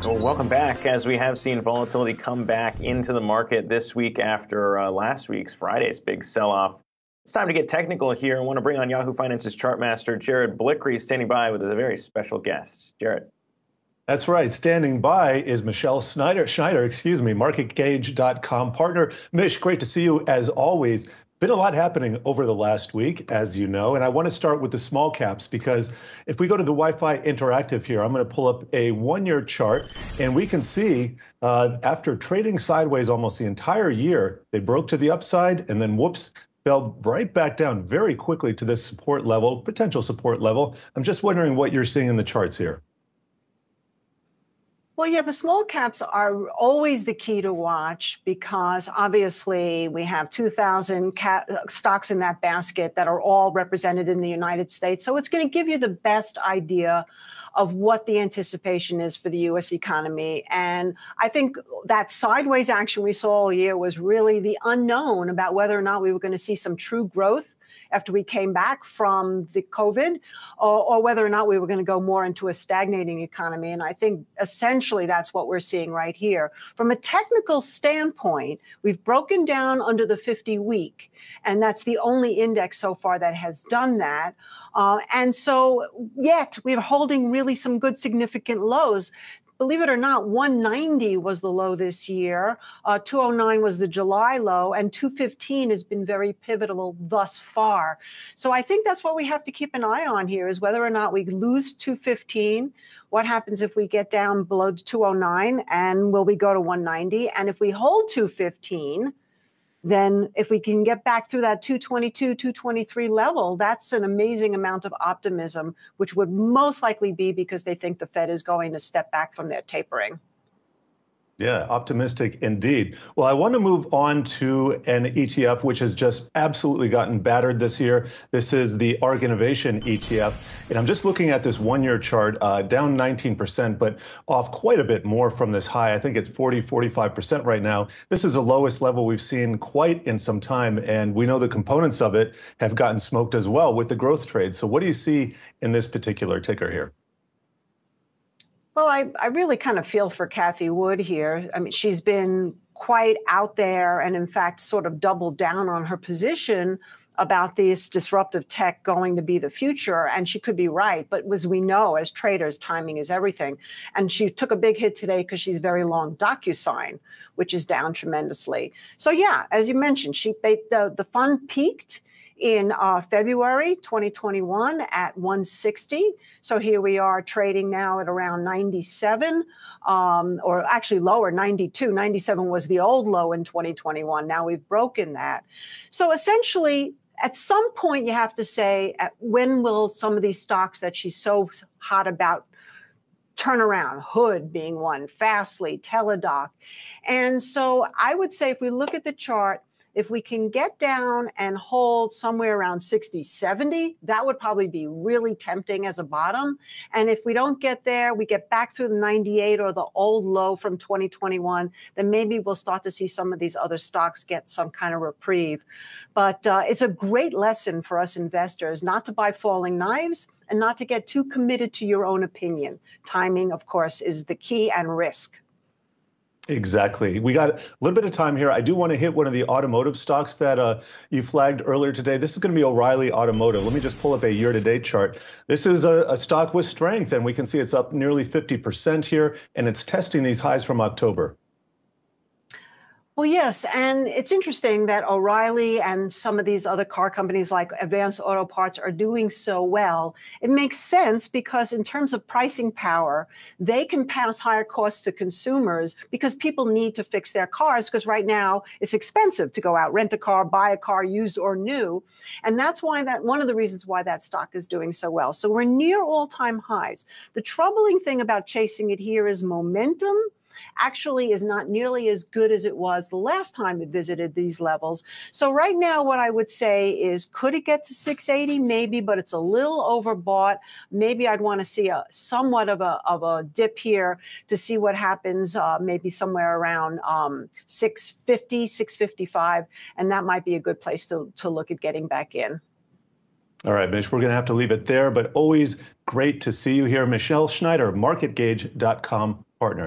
Well, welcome back. As we have seen volatility come back into the market this week after last week's Friday's big sell-off. It's time to get technical here. I want to bring on Yahoo Finance's chart master, Blikre, standing by with a very special guest. Jared. That's right. Standing by is Michele Schneider, MarketGauge.com partner. Mish, great to see you as always. Been a lot happening over the last week, as you know, and I want to start with the small caps because if we go to the Wi-Fi Interactive here, I'm going to pull up a one-year chart, and we can see after trading sideways almost the entire year, they broke to the upside and then whoops, fell right back down very quickly to this support level, potential support level. I'm just wondering what you're seeing in the charts here. Well, yeah, the small caps are always the key to watch because obviously we have 2,000 stocks in that basket that are all represented in the United States. So it's going to give you the best idea of what the anticipation is for the U.S. economy. And I think that sideways action we saw all year was really the unknown about whether or not we were going to see some true growth after we came back from the COVID, or whether or not we were going to go more into a stagnating economy. And I think essentially that's what we're seeing right here. From a technical standpoint, we've broken down under the 50-week, and that's the only index so far that has done that. And so yet we're holding really some good significant lows. Believe it or not, 190 was the low this year, 209 was the July low, and 215 has been very pivotal thus far. So I think that's what we have to keep an eye on here is whether or not we lose 215, what happens if we get down below 209, and will we go to 190? And if we hold 215, then if we can get back through that 222, 223 level, that's an amazing amount of optimism, which would most likely be because they think the Fed is going to step back from their tapering. Yeah, optimistic indeed. Well, I want to move on to an ETF which has just absolutely gotten battered this year. This is the ARK Innovation ETF. And I'm just looking at this one-year chart, down 19%, but off quite a bit more from this high. I think it's 45% right now. This is the lowest level we've seen quite in some time. And we know the components of it have gotten smoked as well with the growth trade. So what do you see in this particular ticker here? Well, I really kind of feel for Cathie Wood here. I mean, she's been quite out there and, in fact, sort of doubled down on her position about this disruptive tech going to be the future. And she could be right. But as we know, as traders, timing is everything. And she took a big hit today because she's very long DocuSign, which is down tremendously. So, yeah, as you mentioned, the fund peaked in February 2021 at 160. So here we are trading now at around 97, or actually lower, 92. 97 was the old low in 2021. Now we've broken that. So essentially, at some point, you have to say, when will some of these stocks that she's so hot about turn around? Hood being one, Fastly, Teladoc. And so I would say if we look at the chart, if we can get down and hold somewhere around 60, 70, that would probably be really tempting as a bottom. And if we don't get there, we get back through the 98 or the old low from 2021, then maybe we'll start to see some of these other stocks get some kind of reprieve. But it's a great lesson for us investors not to buy falling knives and not to get too committed to your own opinion. Timing, of course, is the key, and risk. Exactly. We got a little bit of time here. I do want to hit one of the automotive stocks that you flagged earlier today. This is going to be O'Reilly Automotive. Let me just pull up a year-to-date chart. This is a stock with strength, and we can see it's up nearly 50% here, and it's testing these highs from October. Well, yes, and it's interesting that O'Reilly and some of these other car companies like Advanced Auto Parts are doing so well. It makes sense because in terms of pricing power, they can pass higher costs to consumers because people need to fix their cars because right now it's expensive to go out, rent a car, buy a car, used or new. And that's why one of the reasons why that stock is doing so well. So we're near all-time highs. The troubling thing about chasing it here is momentum actually is not nearly as good as it was the last time it visited these levels. So right now, what I would say is, could it get to 680? Maybe, but it's a little overbought. Maybe I'd want to see a somewhat of a dip here to see what happens, maybe somewhere around 650, 655, and that might be a good place to look at getting back in. All right, Mish, we're going to have to leave it there, but always great to see you here. Michele Schneider, MarketGauge.com partner.